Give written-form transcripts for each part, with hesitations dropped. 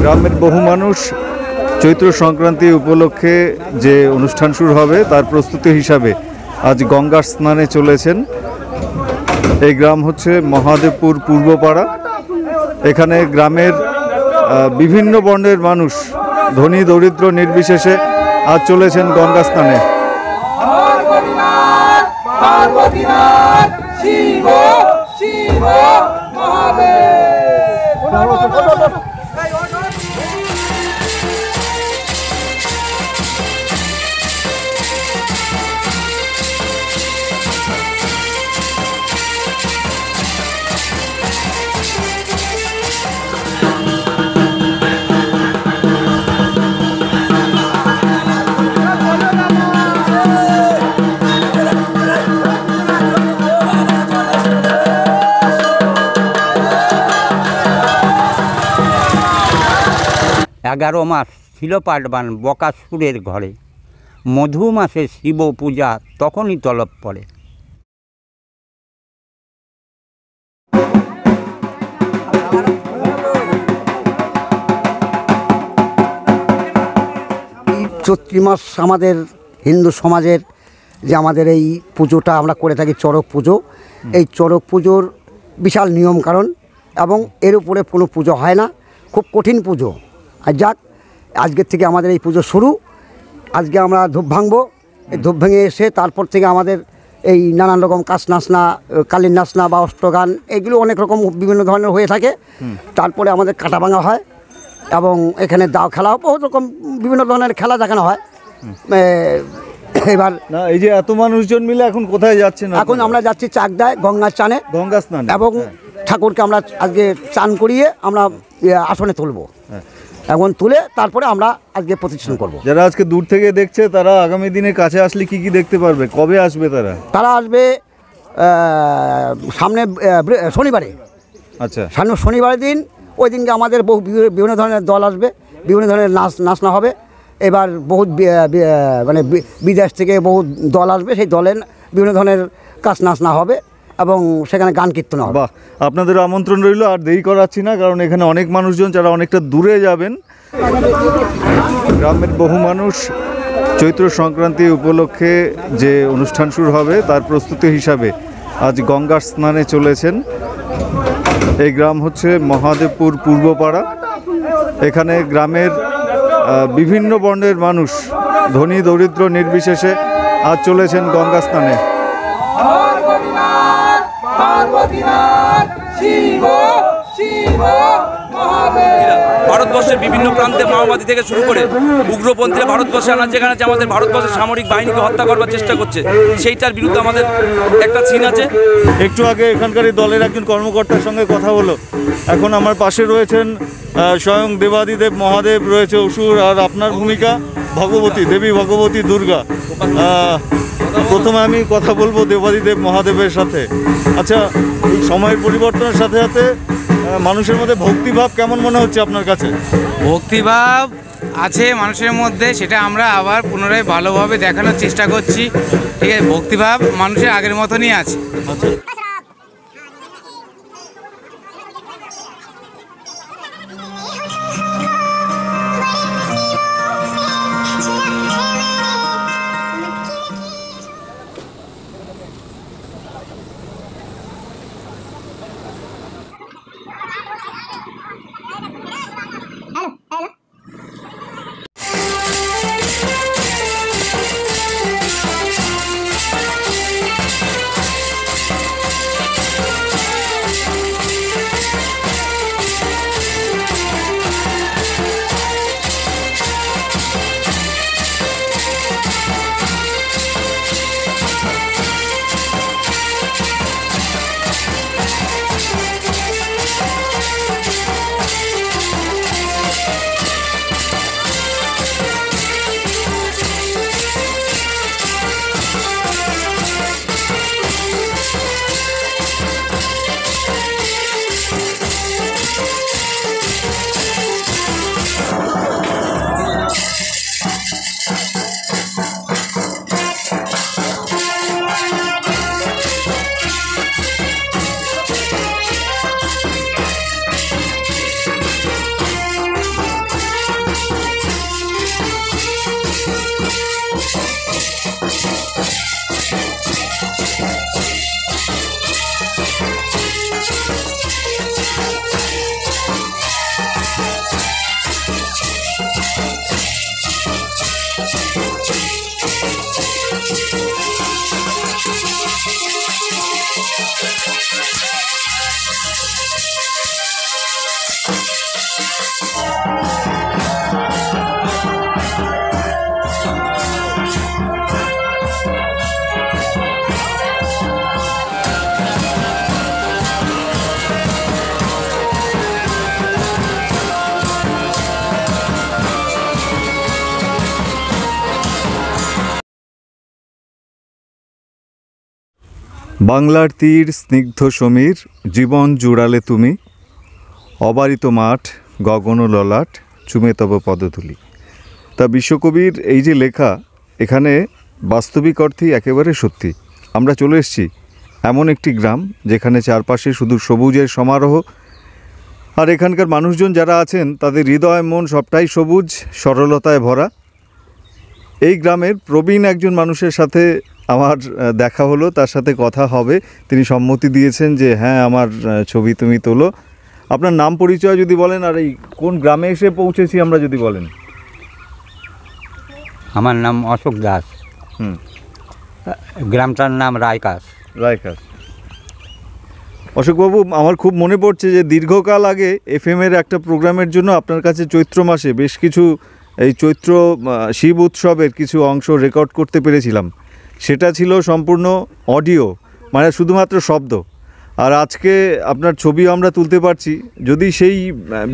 গ্রামের বহু মানুষ চৈত্র সংক্রান্তি উপলক্ষে যে অনুষ্ঠান শুরু হবে তার প্রস্তুতি হিসাবে আজ গঙ্গা স্নানে চলেছেন। এই গ্রাম হচ্ছে মহাদেবপুর পূর্বপাড়া। এখানে গ্রামের বিভিন্ন বর্ণের মানুষ, ধনী দরিদ্র নির্বিশেষে আজ চলেছেন গঙ্গা স্নানে। एगारो मास छिलो पाठबान बकासुरेर घरे मधु मासे शिव पूजा तखनई तलब पड़े। चैत्र मास आमादेर हिंदू समाजेर जे आमादेर एई पुजोटा आमरा करे थाकि चड़क पुजो। एई चड़क पुजोर विशाल नियम कारण एबं एर उपरे कोनो पुजो हय ना, खूब कठिन पुजो। আর যাক, আজকের থেকে আমাদের এই পুজো শুরু। আজকে আমরা ধূপ ভাঙবো। এই ধূপ ভেঙে এসে তারপর থেকে আমাদের এই নানান রকম কাস নাচনা, কালীন নাচনা বা অষ্টগান, এগুলো অনেক রকম বিভিন্ন ধরনের হয়ে থাকে। তারপরে আমাদের কাটা ভাঙা হয় এবং এখানে দাও খেলা, বহুত রকম বিভিন্ন ধরনের খেলা দেখানো হয়। এবার না, এই যে এত মানুষজন মিলে এখন কোথায় যাচ্ছেন? এখন আমরা যাচ্ছি চাকদায় গঙ্গার চানে, গঙ্গা স্নান, এবং ঠাকুরকে আমরা আজকে চান করিয়ে আমরা আসনে তুলবো। এখন তুলে তারপরে আমরা আজকে প্রতিষ্ঠান করব। যারা আজকে দূর থেকে দেখছে তারা আগামী দিনে কাছে আসলে কি কি দেখতে পারবে? কবে আসবে তারা? তারা আসবে সামনে শনিবারে। আচ্ছা, সামনে শনিবারের দিন, ওই দিনকে আমাদের বহু বিভিন্ন ধরনের দল আসবে, বিভিন্ন ধরনের নাচনা হবে। এবার বহুত মানে বিদেশ থেকে বহু দল আসবে, সেই দলের বিভিন্ন ধরনের কাজ নাচনা হবে এবং সেখানে গান কীর্তন হবে। বাহ, আপনাদের আমন্ত্রণ রইল। আর দেরি করাচ্ছি না, কারণ এখানে অনেক মানুষজন যারা অনেকটা দূরে যাবেন। গ্রামের বহু মানুষ চৈত্র সংক্রান্তি উপলক্ষে যে অনুষ্ঠান শুরু হবে তার প্রস্তুতি হিসাবে আজ গঙ্গা স্নানে চলেছেন। এই গ্রাম হচ্ছে মহাদেবপুর পূর্বপাড়া। এখানে গ্রামের বিভিন্ন বর্ণের মানুষ, ধনী দরিদ্র নির্বিশেষে আজ চলেছেন গঙ্গা স্নানে। ভারতবর্ষের বিভিন্ন প্রান্তে মাওবাদী থেকে শুরু করে উগ্রপন্থীরা ভারতবর্ষে আনার যেখানে আমাদের ভারতবর্ষের সামরিক বাহিনীকে হত্যা করবার চেষ্টা করছে, সেইটার বিরুদ্ধে আমাদের একটা সিন আছে। একটু আগে এখানকার দলের একজন কর্মকর্তার সঙ্গে কথা হলো। এখন আমার পাশে রয়েছেন স্বয়ং দেবাদিদেব মহাদেব, রয়েছে অসুর, আর আপনার ভূমিকা ভগবতী, দেবী ভগবতী দুর্গা। প্রথমে আমি কথা বলবো দেবাদিদেব মহাদেবের সাথে। আচ্ছা, এই সময়ের পরিবর্তনের সাথে সাথে মানুষের মধ্যে ভক্তিভাব কেমন মনে হচ্ছে আপনার কাছে? ভক্তিভাব আছে মানুষের মধ্যে, সেটা আমরা আবার পুনরায় ভালোভাবে দেখানোর চেষ্টা করছি। ঠিক আছে, ভক্তিভাব মানুষের আগের মতনই আছে। আচ্ছা, বাংলার তীর স্নিগ্ধ সমীর, জীবন জুড়ালে তুমি, অবারিত মাঠ গগন ললাট, চুমে তব পদধূলি। তা বিশ্বকবির এই যে লেখা, এখানে বাস্তবিক অর্থেই একেবারে সত্যি। আমরা চলে এসেছি এমন একটি গ্রাম যেখানে চারপাশে শুধু সবুজের সমারোহ, আর এখানকার মানুষজন যারা আছেন তাদের হৃদয় মন সবটাই সবুজ, সরলতায় ভরা। এই গ্রামের প্রবীণ একজন মানুষের সাথে আমার দেখা হলো, তার সাথে কথা হবে। তিনি সম্মতি দিয়েছেন যে হ্যাঁ, আমার ছবি তুমি তোলো। আপনার নাম পরিচয় যদি বলেন, আর এই কোন গ্রামে এসে পৌঁছেছি আমরা যদি বলেন। আমার নাম অশোক দাস। হুম। গ্রামটার নাম রায়কাশ। রায়কাশ। অশোকবাবু, আমার খুব মনে পড়ছে যে দীর্ঘকাল আগে এফএমের একটা প্রোগ্রামের জন্য আপনার কাছে চৈত্র মাসে বেশ কিছু এই চৈত্র শিব উৎসবের কিছু অংশ রেকর্ড করতে পেরেছিলাম। সেটা ছিল সম্পূর্ণ অডিও, মানে শুধুমাত্র শব্দ। আর আজকে আপনার ছবিও আমরা তুলতে পারছি। যদি সেই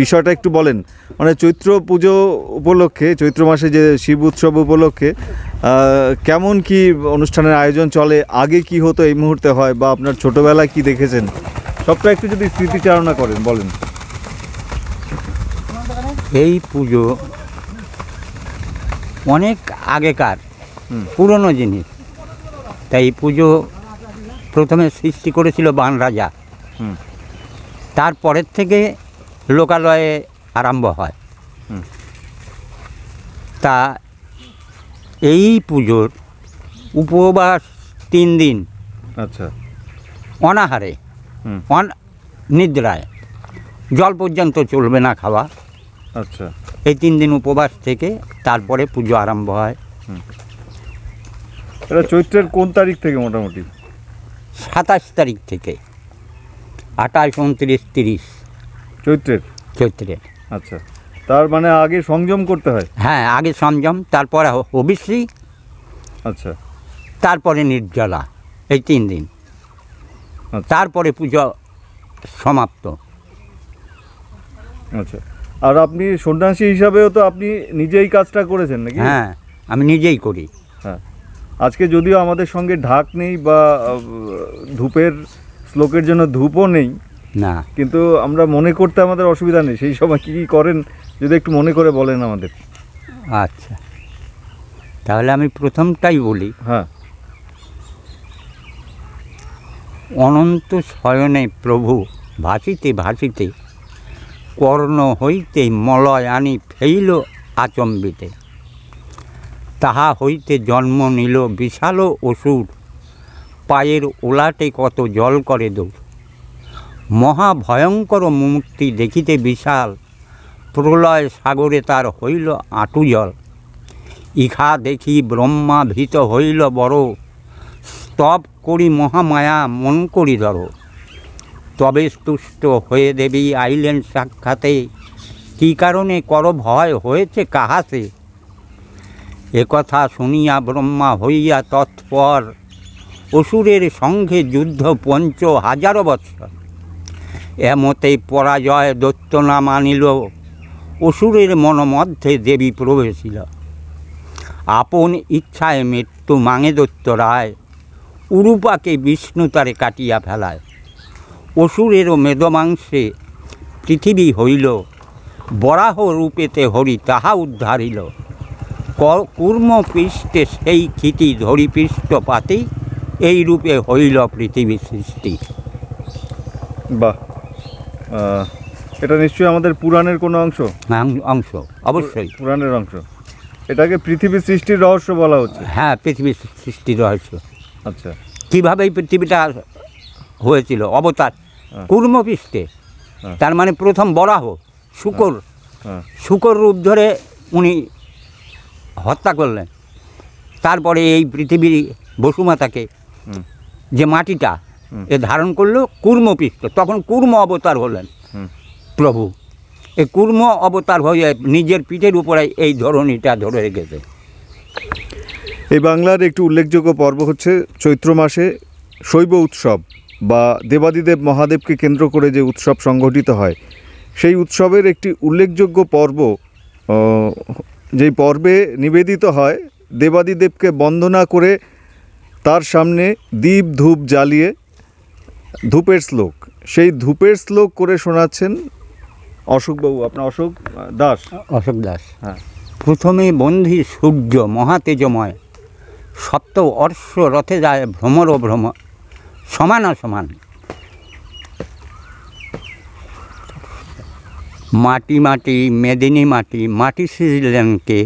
বিষয়টা একটু বলেন, মানে চৈত্র পুজো উপলক্ষে, চৈত্র মাসে যে শিব উৎসব উপলক্ষে কেমন কি অনুষ্ঠানের আয়োজন চলে, আগে কি হতো, এই মুহূর্তে হয়, বা আপনার ছোটোবেলায় কি দেখেছেন, সবটা একটু যদি স্মৃতিচারণা করেন বলেন। এই পুজো অনেক আগেকার পুরনো জিনিস। তাই এই পুজো প্রথমে সৃষ্টি করেছিল বান রাজা। তারপরের থেকে লোকালয়ে আরম্ভ হয়। তা এই পুজোর উপবাস 3 দিন। আচ্ছা। অনাহারে, নিদ্রায়, জল পর্যন্ত চলবে না খাওয়া। আচ্ছা। এই 3 দিন উপবাস থেকে তারপরে পুজো আরম্ভ হয়। এটা চৈত্রের কোন তারিখ থেকে মোটামুটি? 27 তারিখ থেকে 28, 29, 30 চৈত্রের। আচ্ছা, তার মানে আগে সংযম করতে হয়? হ্যাঁ, আগে সংযম, তারপরে হবিষ্যি, আচ্ছা, তারপরে নির্জলা, এই 3 দিন। তারপরে পুজো সমাপ্ত। আচ্ছা। আর আপনি সন্ন্যাসী হিসাবেও তো আপনি নিজেই কাজটা করেছেন নাকি? হ্যাঁ, আমি নিজেই করি। হ্যাঁ। আজকে যদিও আমাদের সঙ্গে ঢাক নেই বা ধূপের শ্লোকের জন্য ধূপও নেই না, কিন্তু আমরা মনে করতে আমাদের অসুবিধা নেই। সেই সময় কী কী করেন যদি একটু মনে করে বলেন আমাদের। আচ্ছা, তাহলে আমি প্রথমটাই বলি। হ্যাঁ। অনন্ত শয়নে প্রভু ভাসিতে ভাসিতে, কর্ণ হইতে মলয় আনি ফেইল আচম্বিতে। তাহা হইতে জন্ম নিল বিশাল অসুর, পায়ের ওলাটে কত জল করে দৌড়। মহাভয়ঙ্কর মূর্তি দেখিতে বিশাল, প্রলয় সাগরে তার হইল আঁটু জল। ইহা দেখি ব্রহ্মা ভীত হইল বড়, স্তব করি মহামায়া মন করি ধর। তবে তুষ্ট হয়ে দেবী আইলেন সাক্ষাতে, কী কারণে কর ভয় হয়েছে কাহাতে। একথা শুনিয়া ব্রহ্মা হইয়া তৎপর, অসুরের সঙ্গে যুদ্ধ 5000 বৎসর। এমতে পরাজয় দৈত্য না মানিল, অসুরের মনমধ্যে দেবী প্রবেশিল। আপন ইচ্ছায় মৃত্যু মাঙে দৈত্য রায়, উরূপাকে বিষ্ণু তারে কাটিয়া ফেলায়। অসুরেরও মেদমাংসে পৃথিবী হইল, বরাহ রূপেতে হরি তাহা উদ্ধারিল। কূর্ম পৃষ্ঠে সেই ক্ষিতি ধরি পৃষ্ঠপাতি, এই রূপে হইল পৃথিবী সৃষ্টি। বাহ, এটা নিশ্চয়ই আমাদের পুরাণের কোনো অংশ? অংশ, অবশ্যই পুরাণের অংশ। এটাকে পৃথিবী সৃষ্টির রহস্য বলা হচ্ছে? হ্যাঁ, পৃথিবীর সৃষ্টির রহস্য। আচ্ছা। কীভাবে এই পৃথিবীটা হয়েছিল? অবতার কূর্মপৃষ্ঠে, তার মানে প্রথম বরাহ শুকর রূপ ধরে উনি হত্যা করলেন। তারপরে এই পৃথিবীর বসুমাতাকে, যে মাটিটা এ ধারণ করলো কূর্মপৃষ্ঠ, তখন কূর্ম অবতার হলেন প্রভু। এই কূর্ম অবতার হয়ে নিজের পিঠের উপরে এই ধরনীটা ধরে রেখেছে। এই বাংলার একটি উল্লেখযোগ্য পর্ব হচ্ছে চৈত্র মাসে শৈব উৎসব, বা দেবাদিদেব মহাদেবকে কেন্দ্র করে যে উৎসব সংগঠিত হয়, সেই উৎসবের একটি উল্লেখযোগ্য পর্ব, যেই পর্বে নিবেদিত হয় দেবাদিদেবকে বন্দনা করে তার সামনে দীপ ধূপ জ্বালিয়ে ধূপের শ্লোক, সেই ধূপের শ্লোক করে শোনাচ্ছেন অশোকবাবু, আপনার অশোক দাস। অশোক দাস। হ্যাঁ। প্রথমে বন্ধি সূর্য মহাতেজময়, সপ্ত অর্শ রথে যায় ভ্রমর ভ্রম সমান সমান। মাটি মাটি মেদিনী মাটি, মাটি সিজলেন কে,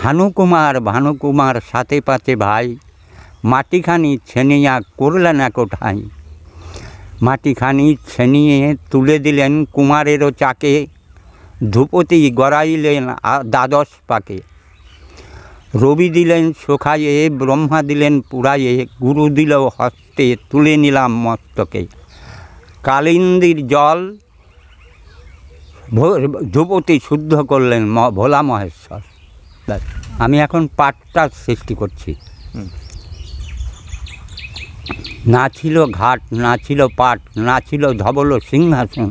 হানুকুমার ভানুকুমার সাথে পাতে ভাই, মাটিখানি ছেনিয়া করলেন এক ঠাঁই। মাটিখানি ছেনিয়ে তুলে দিলেন কুমারেরও চাকে, ধূপতি গড়াইলেন দ্বাদশ পাকে। রবি দিলেন শোখায়ে, ব্রহ্মা দিলেন পুরায়ে, গুরু দিল হস্তে, তুলে নিলাম মস্তকে। কালিন্দীর জল ধূপতি শুদ্ধ করলেন ভোলা মহেশ্বর। ব্যাস। আমি এখন পাঠটা সৃষ্টি করছি। না ছিল ঘাট, না ছিল পাট, না ছিল ধবল সিংহাসন,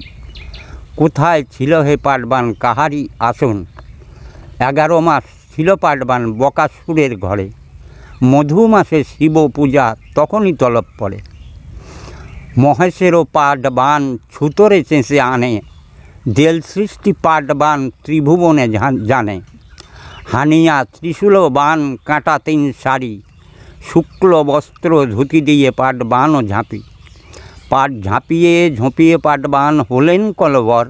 কোথায় ছিল হে পাটবান কাহারি আসন। 11 মাস ছিল পাটবান বকাসুরের ঘরে, মধু মাসে শিব পূজা তখনই তলব পড়ে। মহেশেরও পাটবান ছুতরে চেঁচে আনে, দেল সৃষ্টি পাটবান ত্রিভুবনে জানে। হানিয়া ত্রিশূল বান কাঁটা 3 সারি, শুক্ল বস্ত্র ধুতি দিয়ে পাটবানও ঝাঁপি। পাট ঝাঁপিয়ে ঝোঁপিয়ে পাটবান হলেন কলবর,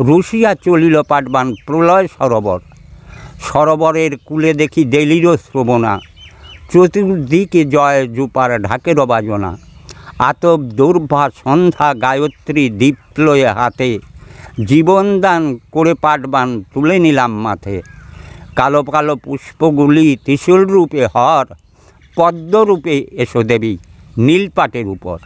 রুশিয়া চলিল পাটবান প্রলয় সরোবর। সরোবরের কূলে দেখি দেলিরও শ্রবণা, চতুর্দিকে জয় জুপার ঢাকেরও বাজনা। আতপ দুর্ভা সন্ধ্যা গায়ত্রী দীপ্লয়ে হাতে, জীবনদান করে পাটবান তুলে নিলাম মাথে। কালো কালো পুষ্পগুলি ত্রিশূল রূপে হর, পদ্মরূপে এসো দেবী নীলপাটের উপর।